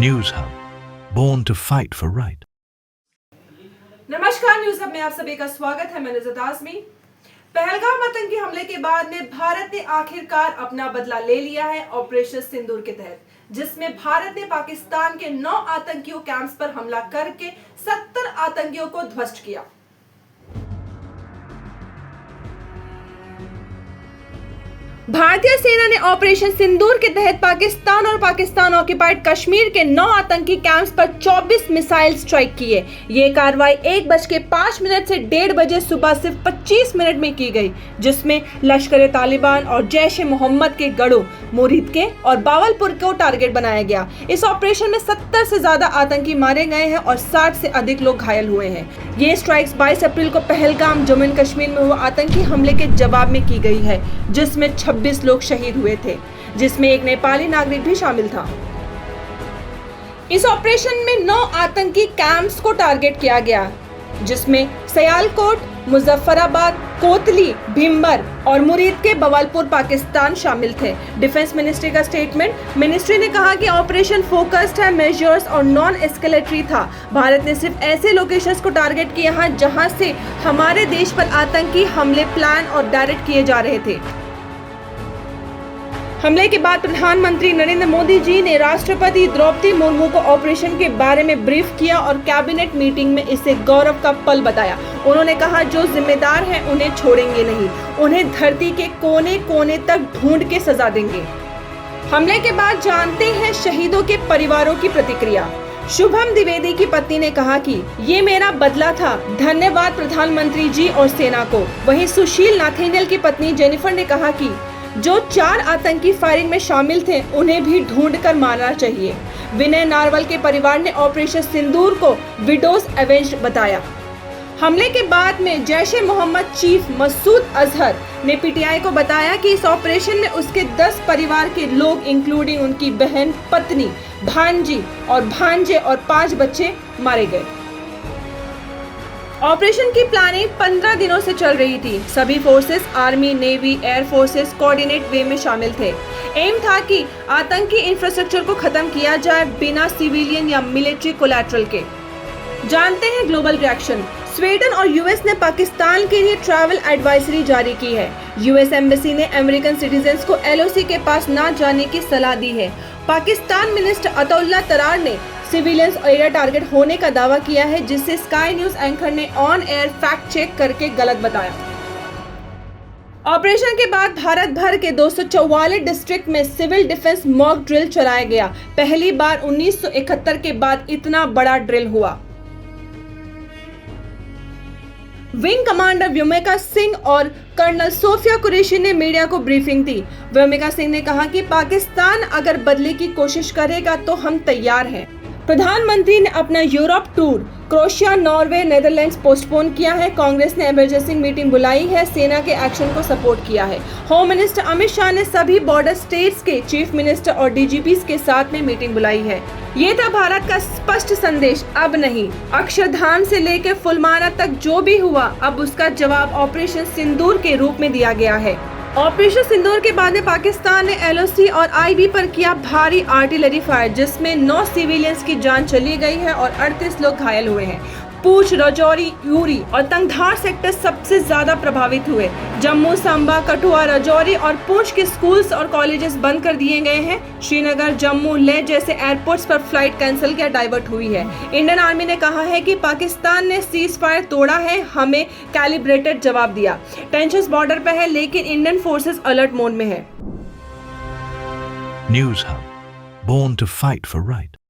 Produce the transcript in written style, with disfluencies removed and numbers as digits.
News Hub, born to fight for right. नमस्कार, news hub में आप सभी का स्वागत है। मैं नुज़रत आज़मी। पहलगाम आतंकी हमले के बाद में भारत ने आखिरकार अपना बदला ले लिया है ऑपरेशन सिंदूर के तहत, जिसमें भारत ने पाकिस्तान के 9 आतंकियों कैंप्स पर हमला करके 70 आतंकियों को ध्वस्त किया। भारतीय सेना ने ऑपरेशन सिंदूर के तहत पाकिस्तान और पाकिस्तान ऑक्युपाइड कश्मीर के 9 आतंकी कैंप्स पर 24 मिसाइल स्ट्राइक किए। ये कार्रवाई 1:05 से 1:30 बजे सुबह सिर्फ 25 मिनट में की गई, जिसमें लश्कर तालिबान और जैश-ए-मोहम्मद के गढ़ों मुरीद के और बावलपुर को टारगेट बनाया गया। इस ऑपरेशन में 70 से ज्यादा आतंकी मारे गए हैं और 60 से अधिक लोग घायल हुए हैं। ये स्ट्राइक्स 22 अप्रैल को पहलगाम जम्मू एंड कश्मीर में हुआ आतंकी हमले के जवाब में की गई है, जिसमें 26 लोग शहीद हुए थे, जिसमें एक नेपाली नागरिक भी शामिल था। इस ऑपरेशन में 9 आतंकी कैंप्स को टारगेट किया गया, जिसमें सयालकोट, मुजफ्फराबाद, कोतली, भीमबर और मुरीद के बवालपुर पाकिस्तान शामिल थे। डिफेंस मिनिस्ट्री का स्टेटमेंट, मिनिस्ट्री ने कहा कि ऑपरेशन फोकस्ड है मेजर्स और नॉन एस्केलेटरी था। भारत ने सिर्फ ऐसे लोकेशंस को टारगेट किया है जहां से हमारे देश पर आतंकी हमले प्लान और डायरेक्ट किए जा रहे थे। हमले के बाद प्रधानमंत्री नरेंद्र मोदी जी ने राष्ट्रपति द्रौपदी मुर्मू को ऑपरेशन के बारे में ब्रीफ किया और कैबिनेट मीटिंग में इसे गौरव का पल बताया। उन्होंने कहा, जो जिम्मेदार हैं उन्हें छोड़ेंगे नहीं, उन्हें धरती के कोने कोने तक ढूंढ के सजा देंगे। हमले के बाद जानते हैं शहीदों के परिवारों की प्रतिक्रिया। शुभम द्विवेदी की पत्नी ने कहा कि ये मेरा बदला था, धन्यवाद प्रधानमंत्री जी और सेना को। वहीं सुशील नाथेनियल की पत्नी जेनिफर ने कहा कि जो 4 आतंकी फायरिंग में शामिल थे उन्हें भी ढूंढकर मारना चाहिए। विनय नारवल के परिवार ने ऑपरेशन सिंदूर को विडोज एवेंज्ड बताया। हमले के बाद में जैश-ए-मोहम्मद चीफ मसूद अजहर ने पीटीआई को बताया कि इस ऑपरेशन में उसके 10 परिवार के लोग इंक्लूडिंग उनकी बहन, पत्नी, भांजी और भांजे और 5 बच्चे मारे गए। ऑपरेशन की प्लानिंग 15 दिनों से चल रही थी। सभी forces, army, navy, air forces coordinate way में शामिल थे। एम था कि आतंकी इंफ्रास्ट्रक्चर को खत्म किया जाए बिना सिविलियन या मिलिट्री कोलैटरल के। जानते हैं ग्लोबल रिएक्शन। स्वीडन और यूएस ने पाकिस्तान के लिए ट्रैवल एडवाइजरी जारी की है। यूएस एम्बेसी ने अमेरिकन सिटीजन्स को एलओसी के पास न जाने की सलाह दी है। पाकिस्तान मिनिस्टर अताउल्लाह तरार ने सिविलियंस एरिया टारगेट होने का दावा किया है, जिससे स्काई न्यूज एंकर ने ऑन एयर फैक्ट चेक करके गलत बताया। ऑपरेशन के बाद भारत भर के 244 डिस्ट्रिक्ट में सिविल डिफेंस मॉक ड्रिल चलाया गया। पहली बार 1971 के बाद इतना बड़ा ड्रिल हुआ। विंग कमांडर व्योमिका सिंह और कर्नल सोफिया कुरैशी ने मीडिया को ब्रीफिंग दी। व्योमिका सिंह ने कहा कि पाकिस्तान अगर बदले की कोशिश करेगा तो हम तैयार हैं। प्रधानमंत्री ने अपना Europe tour Croatia, Norway, Netherlands postpone किया है। कांग्रेस ने इमरजेंसी मीटिंग बुलाई है, सेना के एक्शन को सपोर्ट किया है। होम मिनिस्टर अमित शाह ने सभी बॉर्डर स्टेट्स के चीफ मिनिस्टर और डीजीपीज के साथ में मीटिंग बुलाई है। ये था भारत का स्पष्ट संदेश, अब नहीं। अक्षरधाम से लेकर फुलमाना तक जो भी हुआ, अब उसका जवाब ऑपरेशन सिंदूर के रूप में दिया गया है। ऑपरेशन सिंदूर के बाद में पाकिस्तान ने एलओसी और आईबी पर किया भारी आर्टिलरी फायर, जिसमें 9 सिविलियंस की जान चली गई है और 38 लोग घायल हुए हैं। पूंछ, राजौरी, यूरी और तंगधार सेक्टर सबसे ज्यादा प्रभावित हुए। जम्मू, सांबा, कठुआ, राजौरी और पूंछ के स्कूल्स और कॉलेजेस बंद कर दिए गए हैं। श्रीनगर, जम्मू, लेह जैसे एयरपोर्ट्स पर फ्लाइट कैंसिल या डाइवर्ट हुई है। इंडियन आर्मी ने कहा है कि पाकिस्तान ने सीज फायर तोड़ा है, हमें कैलिब्रेटेड जवाब दिया। टेंशंस बॉर्डर पर है, लेकिन इंडियन फोर्सेस अलर्ट मोड में है। News Hub, born to fight for right.